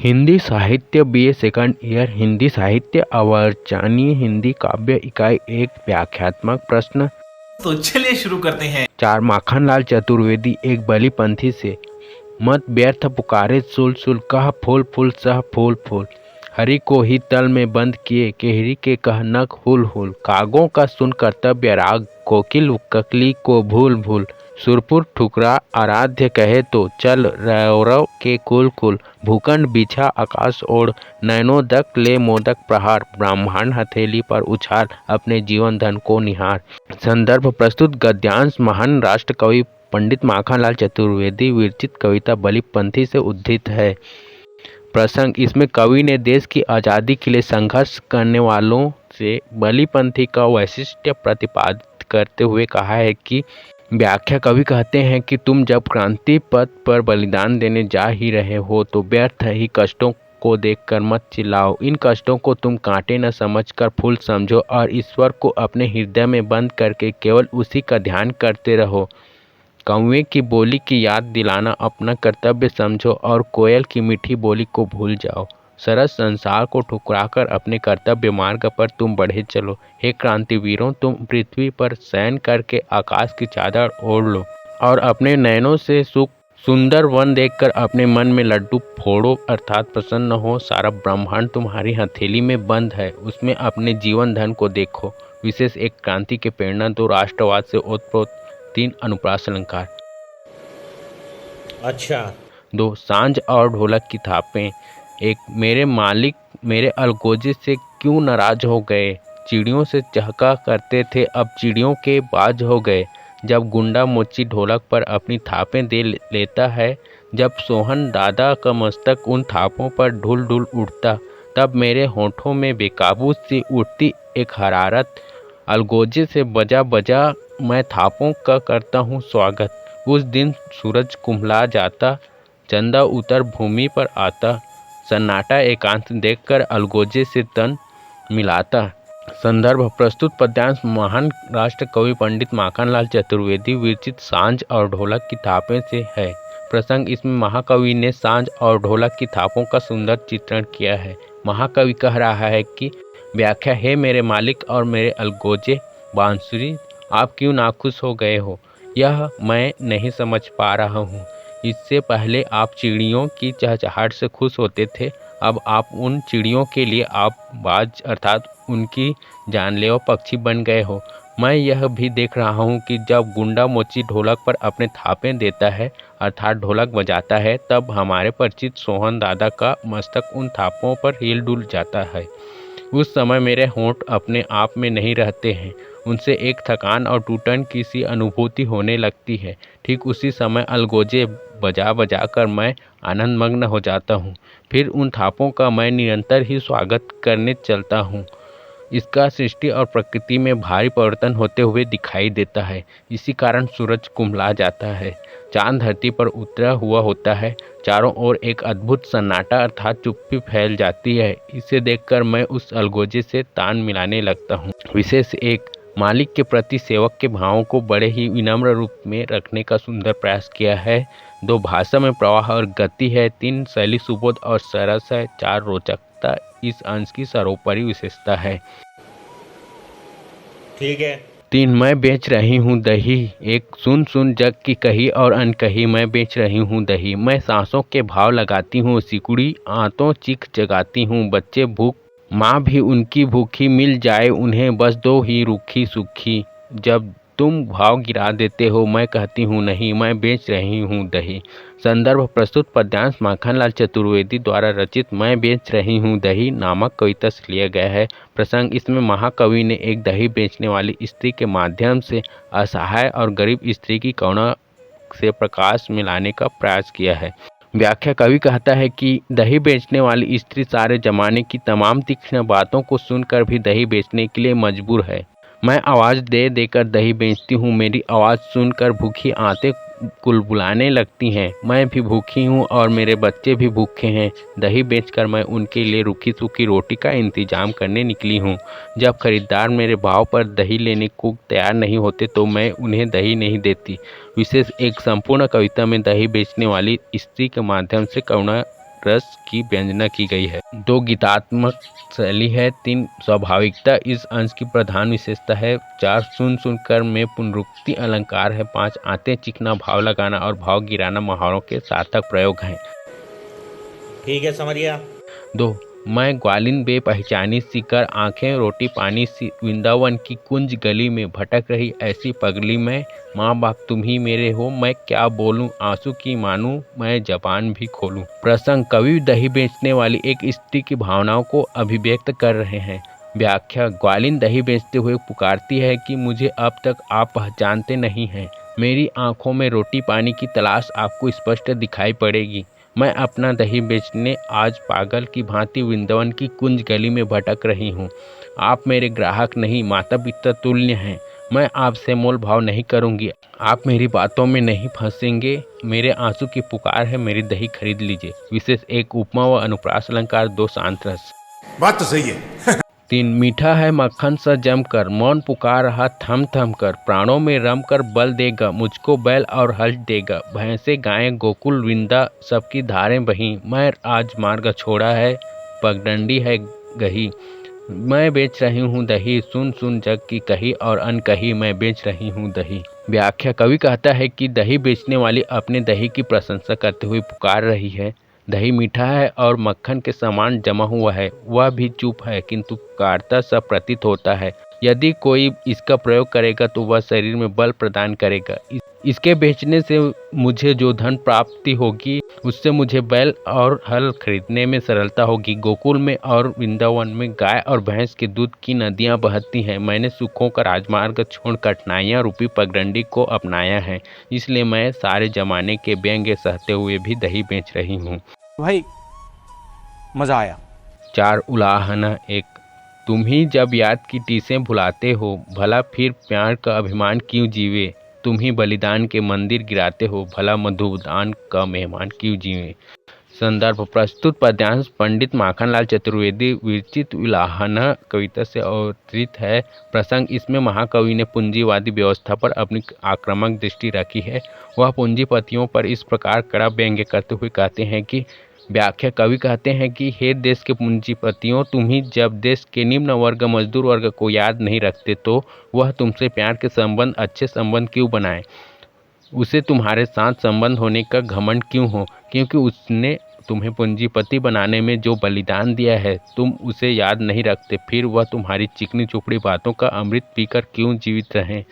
हिंदी साहित्य BA second year Hindi साहित्य अवाचनीय हिंदी काव्य इकाई एक व्याख्यात्मक प्रश्न। तो चलिए शुरू करते हैं। 4 माखनलाल चतुर्वेदी एक बलिपंथी से। मत व्यर्थ पुकारे सुल सुल कह फूल फूल सह फूल फूल। हरि को ही तल में बंद किए केहरी के कह नख हुल हुल। कागों का सुन कर्तव्य राग कोकिल ककली को भूल भूल। सुरपुर ठुकरा आराध्य कहे तो चल रौरव के कुल कुल। भूखंड बिछा आकाश ओढ़ नैनोदक ले मोदक प्रहार। ब्रह्मांड हथेली पर उछाल अपने जीवन धन को निहार। संदर्भ प्रस्तुत गद्यांश महान राष्ट्र कवि पंडित माखनलाल चतुर्वेदी विरचित कविता बलिपंथी से उद्धृत है। प्रसंग, इसमें कवि ने देश की आज़ादी के लिए संघर्ष करने वालों से बलिपंथी का वैशिष्ट्य प्रतिपादित करते हुए कहा है कि व्याख्या कवि कहते हैं कि तुम जब क्रांति पथ पर बलिदान देने जा ही रहे हो तो व्यर्थ ही कष्टों को देखकर मत चिल्लाओ। इन कष्टों को तुम कांटे न समझकर फूल समझो और ईश्वर को अपने हृदय में बंद करके केवल उसी का ध्यान करते रहो। कौवे की बोली की याद दिलाना अपना कर्तव्य समझो और कोयल की मीठी बोली को भूल जाओ। सरस संसार को ठुकराकर अपने कर्तव्य मार्ग पर तुम बढ़े चलो। हे क्रांतिवीरों, तुम पृथ्वी पर शयन करके आकाश की चादर ओढ़ लो और अपने नयनों से सुंदर वन देखकर अपने मन में लड्डू फोड़ो, अर्थात प्रसन्न हो। सारा ब्रह्मांड तुम्हारी हथेली में बंद है, उसमें अपने जीवन धन को देखो। विशेष एक क्रांति के प्रेरणा दो, राष्ट्रवाद से ओतप्रोत 3 अनुप्रास अलंकार। अच्छा। 2 सांझ और ढोलक की थापें। 1 मेरे मालिक मेरे अलगोजे से क्यों नाराज हो गए। चिड़ियों से चहका करते थे, अब चिड़ियों के बाज हो गए। जब गुंडा मोची ढोलक पर अपनी थापें दे लेता है, जब सोहन दादा का मस्तक उन थापों पर ढुल ढुल उठता, तब मेरे होठों में बेकाबू सी उठती एक हरारत। अलगोजे से बजा बजा मैं थापों का करता हूँ स्वागत। उस दिन सूरज कुम्हला जाता, चंदा उतर भूमि पर आता, सन्नाटा एकांत देखकर अलगोजे से तन मिलाता। संदर्भ प्रस्तुत पद्यांश महान राष्ट्र कवि पंडित माखनलाल चतुर्वेदी विरचित सांझ और ढोलक की थापें से है। प्रसंग, इसमें महाकवि ने सांझ और ढोलक की थापों का सुंदर चित्रण किया है। महाकवि कह रहा है कि व्याख्या, हे मेरे मालिक और मेरे अलगोजे बांसुरी, आप क्यों नाखुश हो गए हो, यह मैं नहीं समझ पा रहा हूँ। इससे पहले आप चिड़ियों की चहचहाहट से खुश होते थे, अब आप उन चिड़ियों के लिए आप बाज अर्थात उनकी जानलेवा पक्षी बन गए हो। मैं यह भी देख रहा हूँ कि जब गुंडा मोची ढोलक पर अपने थापें देता है अर्थात ढोलक बजाता है, तब हमारे परिचित सोहन दादा का मस्तक उन थापों पर हिल डुल जाता है। उस समय मेरे होंठ अपने आप में नहीं रहते हैं, उनसे एक थकान और टूटन की सी अनुभूति होने लगती है। ठीक उसी समय अलगोजे बजा बजा कर मैं आनंदमग्न हो जाता हूँ। फिर उन थापों का मैं निरंतर ही स्वागत करने चलता हूँ। इसका सृष्टि और प्रकृति में भारी परिवर्तन होते हुए दिखाई देता है। इसी कारण सूरज कुम्हला जाता है, चांद धरती पर उतरा हुआ होता है, चारों ओर एक अद्भुत सन्नाटा अर्थात चुप्पी फैल जाती है। इसे देखकर मैं उस अलगोजे से तान मिलाने लगता हूँ। विशेष एक मालिक के प्रति सेवक के भावों को बड़े ही विनम्र रूप में रखने का सुंदर प्रयास किया है। 2 भाषा में प्रवाह और गति है। 3 शैली सुबोध और सरस है। 4 रोचकता इस अंश की सर्वोपरि विशेषता है। ठीक है। 3 मैं बेच रही हूँ दही। 1 सुन सुन जग की कही और अनकही, मैं बेच रही हूँ दही। मैं सांसों के भाव लगाती हूँ, सिकुड़ी आंतों चीख जगाती हूँ। बच्चे भूख, माँ भी उनकी भूखी, मिल जाए उन्हें बस दो ही रूखी सूखी। जब तुम भाव गिरा देते हो, मैं कहती हूँ नहीं, मैं बेच रही हूँ दही। संदर्भ प्रस्तुत पद्यांश माखनलाल चतुर्वेदी द्वारा रचित मैं बेच रही हूँ दही नामक कविता से लिया गया है। प्रसंग, इसमें महाकवि ने एक दही बेचने वाली स्त्री के माध्यम से असहाय और गरीब स्त्री की करुणा से प्रकाश में लाने का प्रयास किया है। व्याख्या कवि कहता है कि दही बेचने वाली स्त्री सारे जमाने की तमाम तीक्ष्ण बातों को सुनकर भी दही बेचने के लिए मजबूर है। मैं आवाज़ दे देकर दही बेचती हूँ, मेरी आवाज़ सुनकर भूखी आंतें कुलबुलाने लगती हैं। मैं भी भूखी हूँ और मेरे बच्चे भी भूखे हैं। दही बेचकर मैं उनके लिए रूखी सूखी रोटी का इंतजाम करने निकली हूँ। जब खरीदार मेरे भाव पर दही लेने को तैयार नहीं होते तो मैं उन्हें दही नहीं देती। विशेष एक संपूर्ण कविता में दही बेचने वाली स्त्री के माध्यम से करुणा रस की व्यंजना की गई है। 2 गीतात्मक शैली है। 3 स्वाभाविकता इस अंश की प्रधान विशेषता है। 4 सुन सुनकर में पुनरुक्ति अलंकार है। 5 आते चिकना भाव लगाना और भाव गिराना मुहावरों के सार्थक प्रयोग हैं। ठीक है, समझ गया। 2 मैं ग्वालिन बेपहचानी सीकर आंखें रोटी पानी सी वृंदावन की कुंज गली में भटक रही ऐसी पगली मैं, माँ बाप तुम ही मेरे हो, मैं क्या बोलूं आंसू की मानूं, मैं जबान भी खोलूं। प्रसंग कवि दही बेचने वाली एक स्त्री की भावनाओं को अभिव्यक्त कर रहे हैं। व्याख्या ग्वालिन दही बेचते हुए पुकारती है कि मुझे अब तक आप पहचानते नहीं हैं। मेरी आंखों में रोटी पानी की तलाश आपको स्पष्ट दिखाई पड़ेगी। मैं अपना दही बेचने आज पागल की भांति वृंदावन की कुंज गली में भटक रही हूँ। आप मेरे ग्राहक नहीं, माता पिता तुल्य हैं। मैं आपसे मोल भाव नहीं करूँगी। आप मेरी बातों में नहीं फंसेंगे। मेरे आंसू की पुकार है, मेरी दही खरीद लीजिए। विशेष 1 उपमा व अनुप्रास अलंकार। 2 शांत रस। बात तो सही है। 3 मीठा है मक्खन सा जमकर, मौन पुकार रहा थम थम कर, प्राणों में रम कर बल देगा, मुझको बैल और हल देगा। भैंसे गायें गोकुल वृंदा सबकी धारें बहीं, मैं आज मार्ग छोड़ा है, पगडंडी है गही। मैं बेच रही हूँ दही, सुन सुन जग की कही और अनकही, मैं बेच रही हूँ दही। व्याख्या कवि कहता है कि दही बेचने वाली अपने दही की प्रशंसा करते हुए पुकार रही है। दही मीठा है और मक्खन के समान जमा हुआ है। वह भी चुप है किंतु पुकारता सा प्रतीत होता है। यदि कोई इसका प्रयोग करेगा तो वह शरीर में बल प्रदान करेगा। इसके बेचने से मुझे जो धन प्राप्ति होगी उससे मुझे बैल और हल खरीदने में सरलता होगी। गोकुल में और वृंदावन में गाय और भैंस के दूध की नदियां बहती हैं। मैंने सुखों का राजमार्ग छोड़ कठिनाइयां रूपी पगडंडी को अपनाया है, इसलिए मैं सारे जमाने के व्यंग्य सहते हुए भी दही बेच रही हूँ। भाई मजा आया। 4 उलाहना। 1 तुम ही जब याद की टीसें भुलाते हो, भला फिर प्यार का अभिमान क्यों जीवे। तुम ही बलिदान के मंदिर गिराते हो, भला मधुदान का मेहमान क्यों जीवे। संदर्भ प्रस्तुत पद्यांश पंडित माखनलाल चतुर्वेदी विरचित उलाहना कविता से अवतरित है। प्रसंग इसमें महाकवि ने पूंजीवादी व्यवस्था पर अपनी आक्रामक दृष्टि रखी है। वह पूंजीपतियों पर इस प्रकार कड़ा व्यंग्य करते हुए कहते हैं कि व्याख्या कवि कहते हैं कि हे देश के पूंजीपतियों, तुम ही जब देश के निम्न वर्ग मजदूर वर्ग को याद नहीं रखते तो वह तुमसे प्यार के संबंध अच्छे संबंध क्यों बनाए। उसे तुम्हारे साथ संबंध होने का घमंड क्यों हो, क्योंकि उसने तुम्हें पूंजीपति बनाने में जो बलिदान दिया है तुम उसे याद नहीं रखते। फिर वह तुम्हारी चिकनी चुपड़ी बातों का अमृत पीकर क्यों जीवित रहें।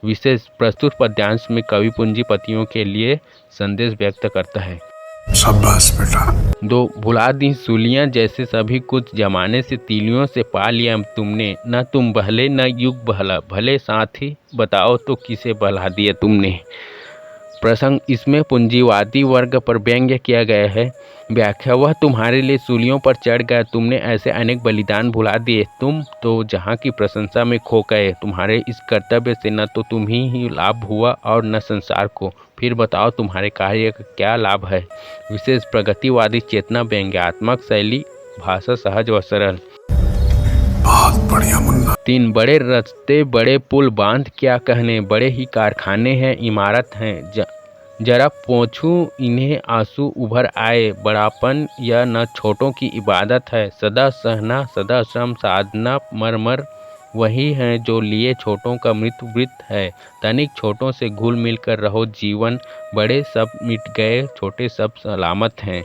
विशेष प्रस्तुत पद्यांश में कवि पूंजीपतियों के लिए संदेश व्यक्त करता है। शाबाश बेटा। 2 भुला दी सूलियां जैसे सभी कुछ, जमाने से तीलियों से पा लिया तुमने। न तुम बहले न युग बहला, भले साथी बताओ तो किसे बहला दिया तुमने। प्रसंग इसमें पूंजीवादी वर्ग पर व्यंग्य किया गया है। व्याख्या वह तुम्हारे लिए सूलियों पर चढ़ गया, तुमने ऐसे अनेक बलिदान भुला दिए, तुम तो जहाँ की प्रशंसा में खो गए। तुम्हारे इस कर्तव्य से न तो तुम ही लाभ हुआ और न संसार को। फिर बताओ तुम्हारे कार्य का क्या लाभ है। विशेष प्रगतिवादी चेतना व्यंग्यात्मक शैली, भाषा सहज व सरल। बहुत बढ़िया मुन्ना। 3 बड़े रास्ते बड़े पुल बांध क्या कहने, बड़े ही कारखाने हैं इमारत हैं। जरा पोंछूं इन्हें आंसू उभर आए, बड़ापन यह न छोटों की इबादत है। सदा सहना सदा श्रम साधना मरमर वही हैं जो लिए छोटों का मृत्यु वृत्त है। तनिक छोटों से घुल मिल कर रहो जीवन, बड़े सब मिट गए छोटे सब सलामत हैं।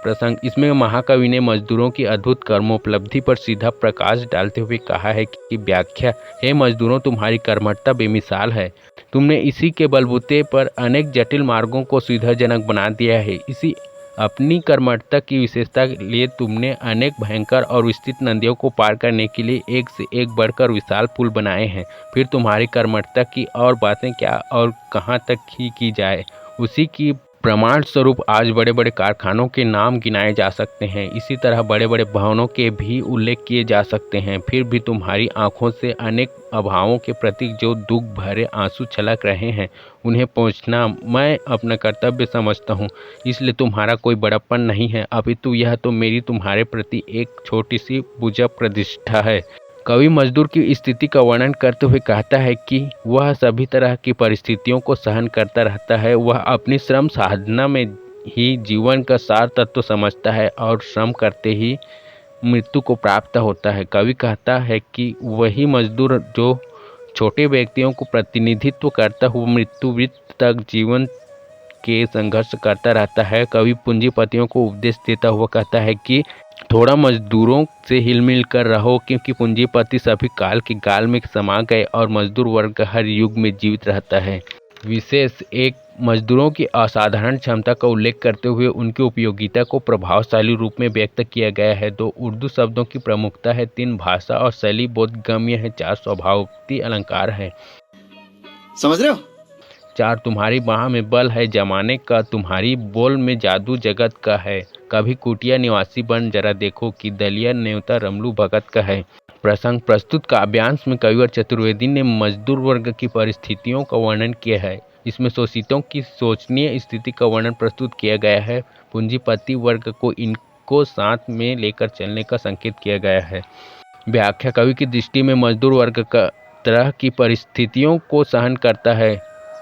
प्रसंग इसमें महाकवि ने मजदूरों की अद्भुत कर्मोपलब्धि पर सीधा प्रकाश डालते हुए कहा है कि व्याख्या हे मजदूरों, तुम्हारी कर्मठता बेमिसाल है। तुमने इसी के बलबूते पर अनेक जटिल मार्गों को सुविधाजनक बना दिया है। इसी अपनी कर्मठता की विशेषता के लिए तुमने अनेक भयंकर और विस्तृत नदियों को पार करने के लिए एक से एक बढ़कर विशाल पुल बनाए हैं। फिर तुम्हारी कर्मठता की और बातें क्या और कहाँ तक ही की जाए। उसी की प्रमाण स्वरूप आज बड़े बड़े कारखानों के नाम गिनाए जा सकते हैं। इसी तरह बड़े बड़े भवनों के भी उल्लेख किए जा सकते हैं। फिर भी तुम्हारी आंखों से अनेक अभावों के प्रति जो दुख भरे आंसू छलक रहे हैं, उन्हें पहुँचना मैं अपना कर्तव्य समझता हूँ। इसलिए तुम्हारा कोई बड़प्पन नहीं है, अपितु यह तो मेरी तुम्हारे प्रति एक छोटी सी पूजा प्रतिष्ठा है। कवि मजदूर की स्थिति का वर्णन करते हुए कहता है कि वह सभी तरह की परिस्थितियों को सहन करता रहता है। वह अपनी श्रम साधना में ही जीवन का सार तत्व समझता है और श्रम करते ही मृत्यु को प्राप्त होता है। कवि कहता है कि वही मजदूर जो छोटे व्यक्तियों को प्रतिनिधित्व करता हुआ मृत्यु वृत्त तक जीवन के संघर्ष करता रहता है। कवि पूंजीपतियों को उपदेश देता हुआ कहता है कि थोड़ा मजदूरों से हिल मिल कर रहो, क्योंकि पूंजीपति सभी काल के गाल में समा गए और मजदूर वर्ग हर युग में जीवित रहता है। विशेष एक मजदूरों की असाधारण क्षमता का उल्लेख करते हुए उनकी उपयोगिता को प्रभावशाली रूप में व्यक्त किया गया है। 2 उर्दू शब्दों की प्रमुखता है, 3 भाषा और शैली बोधगम्य है, 4 स्वभावोक्ति अलंकार है, समझ रहे हो? 4 तुम्हारी बाह में बल है जमाने का, तुम्हारी बोल में जादू जगत का है, कभी कुटिया निवासी बन जरा देखो कि दलिया न्योता रमलू भगत का है। प्रसंग प्रस्तुत काव्यांश में कविवर चतुर्वेदी ने मजदूर वर्ग की परिस्थितियों का वर्णन किया है। इसमें शोषितों की शोचनीय स्थिति का वर्णन प्रस्तुत किया गया है। पूंजीपति वर्ग को इनको साथ में लेकर चलने का संकेत किया गया है। व्याख्या कवि की दृष्टि में मजदूर वर्ग का तरह की परिस्थितियों को सहन करता है।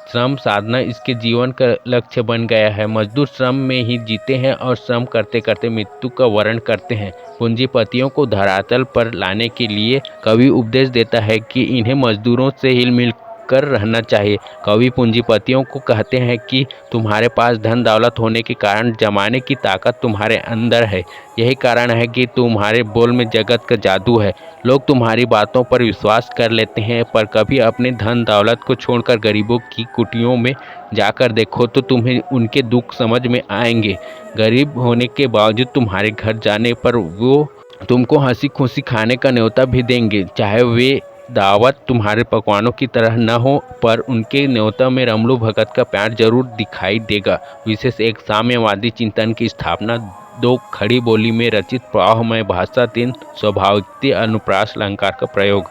श्रम साधना इसके जीवन का लक्ष्य बन गया है। मजदूर श्रम में ही जीते हैं और श्रम करते करते मृत्यु का वर्ण करते हैं। पूंजीपतियों को धरातल पर लाने के लिए कवि उपदेश देता है कि इन्हें मजदूरों से हिल मिल कर रहना चाहिए। कवि पूंजीपतियों को कहते हैं कि तुम्हारे पास धन दौलत होने के कारण जमाने की ताकत तुम्हारे अंदर है। यही कारण है कि तुम्हारे बोल में जगत का जादू है। लोग तुम्हारी बातों पर विश्वास कर लेते हैं, पर कभी अपने धन दौलत को छोड़कर गरीबों की कुटियों में जाकर देखो तो तुम्हें उनके दुख समझ में आएंगे। गरीब होने के बावजूद तुम्हारे घर जाने पर वो तुमको हंसी खुशी खाने का न्योता भी देंगे, चाहे वे दावत तुम्हारे पकवानों की तरह न हो, पर उनके न्योता में रमलू भगत का प्यार जरूर दिखाई देगा। विशेष एक साम्यवादी चिंतन की स्थापना, 2 खड़ी बोली में रचित प्रवाहमय भाषा, 3 स्वभावोक्ति अनुप्रास अलंकार का प्रयोग।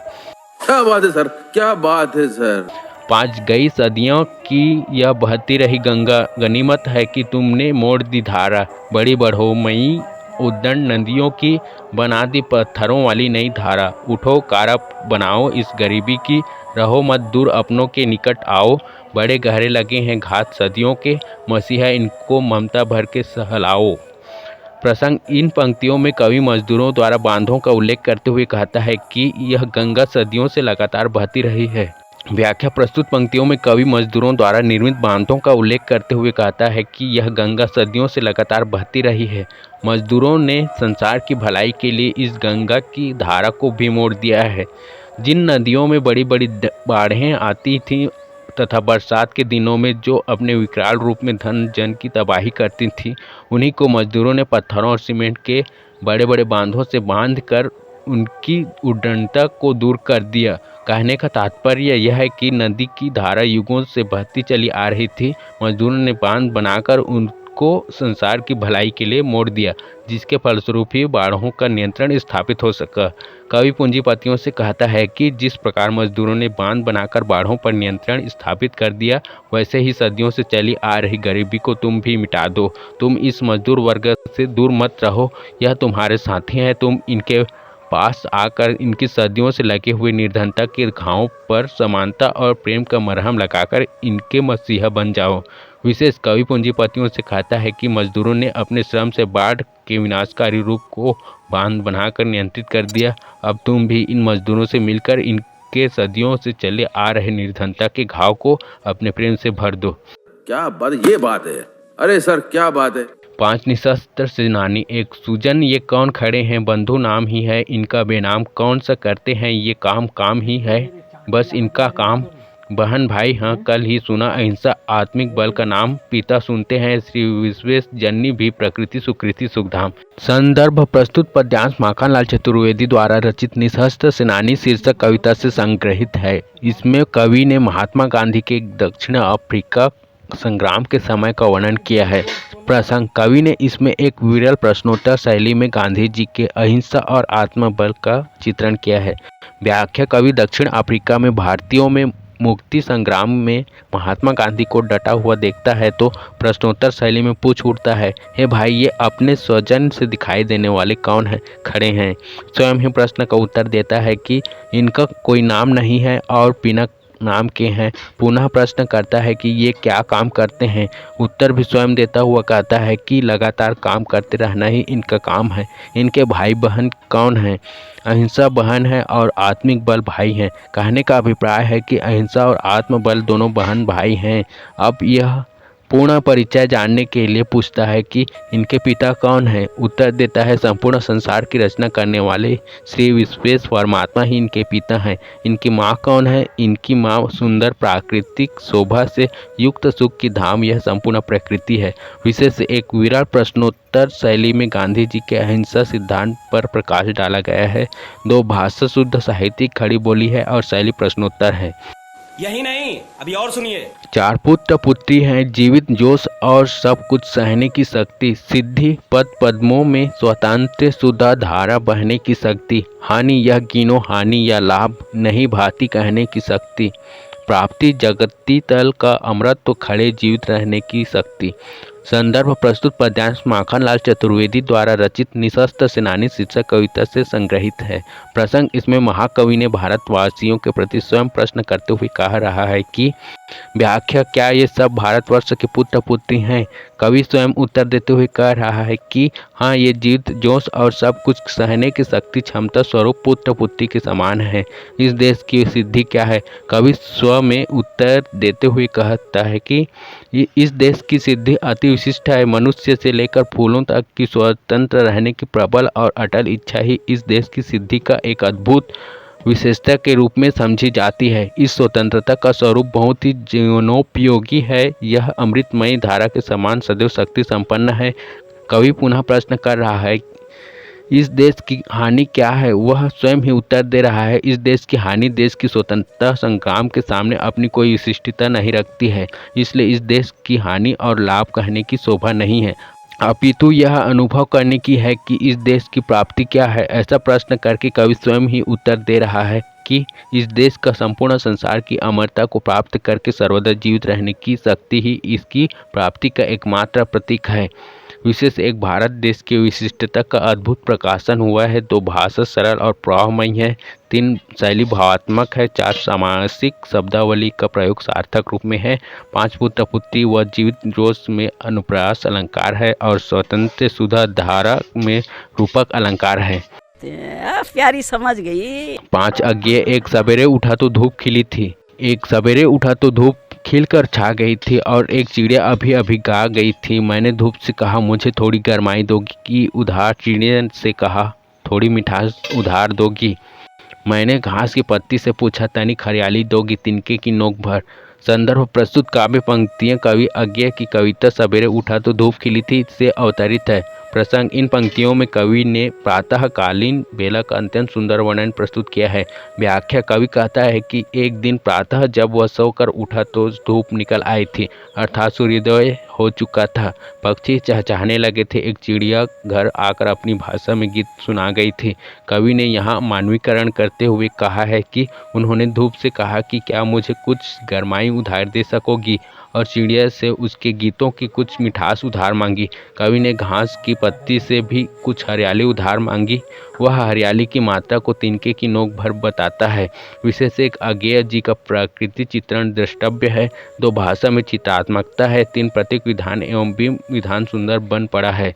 क्या बात है सर, क्या बात है सर। 5 गई सदियों की यह बहती रही गंगा, गनीमत है कि तुमने मोड़ दी धारा, बड़ी बढ़ोमयी उद्दंड नदियों की बना दी पत्थरों वाली नई धारा। उठो कारा बनाओ इस गरीबी की, रहो मत दूर अपनों के निकट आओ, बड़े गहरे लगे हैं घात सदियों के, मसीहा इनको ममता भर के सहलाओ। प्रसंग इन पंक्तियों में कवि मजदूरों द्वारा बांधों का उल्लेख करते हुए कहता है कि यह गंगा सदियों से लगातार बहती रही है। व्याख्या प्रस्तुत पंक्तियों में कवि मजदूरों द्वारा निर्मित बांधों का उल्लेख करते हुए कहता है कि यह गंगा सदियों से लगातार बहती रही है। मजदूरों ने संसार की भलाई के लिए इस गंगा की धारा को भी मोड़ दिया है। जिन नदियों में बड़ी बड़ी बाढ़ें आती थीं तथा बरसात के दिनों में जो अपने विकराल रूप में धन जन की तबाही करती थीं, उन्हीं को मजदूरों ने पत्थरों और सीमेंट के बड़े बड़े बांधों से बांध कर उनकी उद्दंडता को दूर कर दिया। कहने का तात्पर्य यह है कि नदी की धारा युगों से बहती चली आ रही थी। मजदूरों ने बांध बनाकर उनको संसार की भलाई के लिए मोड़ दिया, जिसके फलस्वरूप ही बाढ़ों का नियंत्रण स्थापित हो सका। कवि पूंजीपतियों से कहता है कि जिस प्रकार मजदूरों ने बांध बनाकर बाढ़ों पर नियंत्रण स्थापित कर दिया, वैसे ही सदियों से चली आ रही गरीबी को तुम भी मिटा दो। तुम इस मजदूर वर्ग से दूर मत रहो, यह तुम्हारे साथी हैं। तुम इनके पास आकर इनकी सदियों से लगे हुए निर्धनता के घावों पर समानता और प्रेम का मरहम लगाकर इनके मसीहा बन जाओ। विशेष कवि पूंजीपतियों से कहता है कि मजदूरों ने अपने श्रम से बाढ़ के विनाशकारी रूप को बांध बनाकर नियंत्रित कर दिया। अब तुम भी इन मजदूरों से मिलकर इनके सदियों से चले आ रहे निर्धनता के घाव को अपने प्रेम से भर दो। क्या बात, ये बात है। अरे सर क्या बात है। 5 निशस्त्र सेनानी, एक सुजन ये कौन खड़े हैं, बंधु नाम ही है इनका बेनाम, कौन सा करते हैं ये काम, काम ही है बस इनका काम। बहन भाई हाँ कल ही सुना अहिंसा आत्मिक बल का नाम, पिता सुनते हैं श्री विश्वेश जननी भी प्रकृति सुकृति सुखधाम। संदर्भ प्रस्तुत पद्यांश माखनलाल चतुर्वेदी द्वारा रचित निशस्त्र सेनानी शीर्षक कविता से संग्रहित है। इसमें कवि ने महात्मा गांधी के दक्षिण अफ्रीका संग्राम के समय का वर्णन किया है। प्रसंग कवि ने इसमें एक विरल प्रश्नोत्तर शैली में गांधी जी के अहिंसा और आत्मबल का चित्रण किया है। व्याख्या कवि दक्षिण अफ्रीका में भारतीयों में मुक्ति संग्राम में महात्मा गांधी को डटा हुआ देखता है तो प्रश्नोत्तर शैली में पूछ उठता है, हे भाई ये अपने स्वजन से दिखाई देने वाले कौन है खड़े हैं। स्वयं ही प्रश्न का उत्तर देता है कि इनका कोई नाम नहीं है और बिना नाम के हैं। पुनः प्रश्न करता है कि ये क्या काम करते हैं। उत्तर भी स्वयं देता हुआ कहता है कि लगातार काम करते रहना ही इनका काम है। इनके भाई बहन कौन हैं? अहिंसा बहन है और आत्मिक बल भाई हैं। कहने का अभिप्राय है कि अहिंसा और आत्म बल दोनों बहन भाई हैं। अब यह पूर्ण परिचय जानने के लिए पूछता है कि इनके पिता कौन हैं। उत्तर देता है संपूर्ण संसार की रचना करने वाले श्री विश्वेश परमात्मा ही इनके पिता हैं। इनकी माँ कौन है? इनकी माँ सुंदर प्राकृतिक शोभा से युक्त सुख की धाम यह संपूर्ण प्रकृति है। विशेष एक विराट प्रश्नोत्तर शैली में गांधी जी के अहिंसा सिद्धांत पर प्रकाश डाला गया है। 2 भाषा शुद्ध साहित्यिक खड़ी बोली है और शैली प्रश्नोत्तर है। यही नहीं, अभी और सुनिए। 4 पुत्र पुत्री हैं, जीवित जोश और सब कुछ सहने की शक्ति, सिद्धि पद पद्मों में स्वतंत्र सुधा धारा बहने की शक्ति, हानि यह गिनो हानि या लाभ नहीं भाती कहने की शक्ति, प्राप्ति जगती तल का अमृत खड़े जीवित रहने की शक्ति। संदर्भ प्रस्तुत पद्यांश माखनलाल चतुर्वेदी द्वारा रचित निशस्त्र सेनानी शीर्षक कविता से संग्रहित है। प्रसंग इसमें महाकवि ने भारतवासियों के प्रति स्वयं प्रश्न करते हुए कह रहा है कि व्याख्या क्या ये सब भारतवर्ष के पुत्र पुत्री हैं? कवि स्वयं उत्तर देते हुए कह रहा है कि हाँ, ये जीत जोश और सब कुछ सहने की शक्ति क्षमता स्वरूप पुत्र पुत्री के समान है। इस देश की सिद्धि क्या है? कवि स्व में उत्तर देते हुए कहता है कि इस देश की सिद्धि अति विशिष्ट है। मनुष्य से लेकर फूलों तक की स्वतंत्र रहने की प्रबल और अटल इच्छा ही इस देश की सिद्धि का एक अद्भुत विशेषता के रूप में समझी जाती है। इस स्वतंत्रता का स्वरूप बहुत ही जीवनोपयोगी है। यह अमृतमयी धारा के समान सदैव शक्ति संपन्न है। कवि पुनः प्रश्न कर रहा है, इस देश की हानि क्या है? वह स्वयं ही उत्तर दे रहा है, इस देश की हानि देश की स्वतंत्रता संग्राम के सामने अपनी कोई विशिष्टता नहीं रखती है। इसलिए इस देश की हानि और लाभ कहने की शोभा नहीं है, अपितु यह अनुभव करने की है कि इस देश की प्राप्ति क्या है। ऐसा प्रश्न करके कवि स्वयं ही उत्तर दे रहा है कि इस देश का संपूर्ण संसार की अमरता को प्राप्त करके सर्वदा जीवित रहने की शक्ति ही इसकी प्राप्ति का एकमात्र प्रतीक है। विशेष एक भारत देश की विशिष्टता का अद्भुत प्रकाशन हुआ है। 2 भाषा सरल और प्रवाहमयी है, 3 शैली भावात्मक है, 4 सामासिक शब्दावली का प्रयोग सार्थक रूप में है, 5 पुत्र पुत्री व जीवित जोश में अनुप्रास अलंकार है और स्वतंत्र सुधा धारा में रूपक अलंकार है। प्यारी समझ गई। 5 अज्ञेय। एक सवेरे उठा तो धूप खिली थी। एक सवेरे उठा तो धूप खिलकर छा गई थी और एक चिड़िया अभी अभी गा गई थी। मैंने धूप से कहा, मुझे थोड़ी गरमाई दोगी कि उधार? चिड़िया से कहा, थोड़ी मिठास उधार दोगी? मैंने घास की पत्ती से पूछा, तनिक हरियाली दोगी तिनके की नोक भर? संदर्भ प्रस्तुत काव्य पंक्तियाँ कवि अज्ञेय की कविता सवेरे उठा तो धूप खिली थी से अवतरित है। प्रसंग, इन पंक्तियों में कवि ने प्रातःकालीन बेला का अत्यंत सुंदर वर्णन प्रस्तुत किया है। व्याख्या, कवि कहता है कि एक दिन प्रातः जब वह सोकर उठा तो धूप निकल आई थी, अर्थात सूर्योदय हो चुका था। पक्षी चहचहाने लगे थे। एक चिड़िया घर आकर अपनी भाषा में गीत सुना गई थी। कवि ने यहाँ मानवीकरण करते हुए कहा है कि उन्होंने धूप से कहा कि क्या मुझे कुछ गरमाई उधार दे सकोगी, और चिड़िया से उसके गीतों की कुछ मिठास उधार मांगी। कवि ने घास की पत्ती से भी कुछ हरियाली उधार मांगी। वह हरियाली की मात्रा को तिनके की नोक भर बताता है। विशेष एक अज्ञेय जी का प्रकृति चित्रण द्रष्टव्य है। 2 भाषा में चित्रात्मकता है, 3 प्रतीक विधान एवं बिंब विधान सुंदर बन पड़ा है।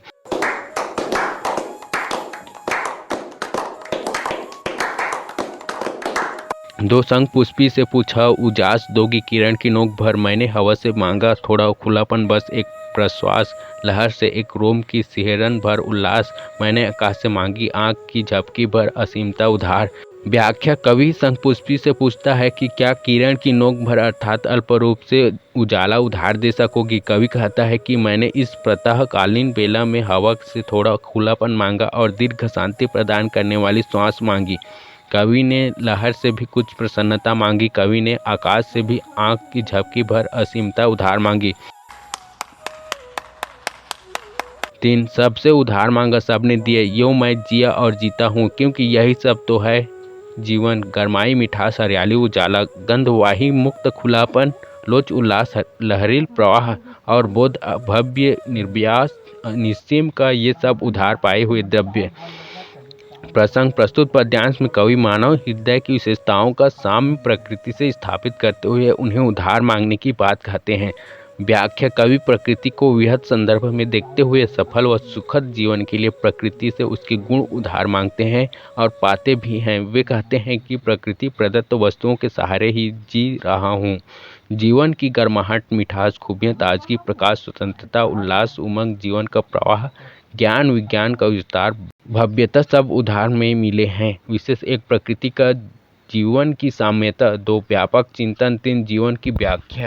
दो संग पुष्पी से पूछा, उजास दोगी किरण की नोक भर? मैंने हवा से मांगा थोड़ा खुलापन, बस एक प्रश्वास। लहर से एक रोम की सिहरन भर उल्लास। मैंने आकाश से मांगी आँख की झपकी भर असीमता उधार। व्याख्या, कवि संग पुष्पी से पूछता है कि क्या किरण की नोक भर अर्थात अल्प रूप से उजाला उधार दे सकोगी? कवि कहता है कि मैंने इस प्रातःकालीन बेला में हवा से थोड़ा खुलापन मांगा और दीर्घ शांति प्रदान करने वाली श्वास मांगी। कवि ने लहर से भी कुछ प्रसन्नता मांगी। कवि ने आकाश से भी आँख की झपकी भर असीमता उधार मांगी। 3 सबसे उधार मांगा, सबने दिए। यूँ मैं जिया और जीता हूँ, क्योंकि यही सब तो है जीवन। गरमाई मिठास हरियाली उजाला, गंध वाही मुक्त खुलापन, लोच उल्लास लहरील प्रवाह और बोध भव्य निर्व्यास निस्सीम का ये सब उधार पाए हुए द्रव्य। प्रसंग प्रस्तुत पद्यांश में कवि मानव हृदय की विशेषताओं का साम्य प्रकृति से स्थापित करते हुए उन्हें उधार मांगने की बात कहते हैं। व्याख्या कवि प्रकृति को वृहद संदर्भ में देखते हुए सफल व सुखद जीवन के लिए प्रकृति से उसके गुण उधार मांगते हैं और पाते भी हैं। वे कहते हैं कि प्रकृति प्रदत्त वस्तुओं के सहारे ही जी रहा हूँ। जीवन की गर्माहट, मिठास, खूबियाँ, ताजगी, प्रकाश, स्वतंत्रता, उल्लास, उमंग, जीवन का प्रवाह, ज्ञान विज्ञान का विस्तार, भव्यता सब उधार में मिले हैं। विशेष एक प्रकृति का जीवन की साम्यता, 2 व्यापक चिंतन, 3 जीवन की व्याख्या।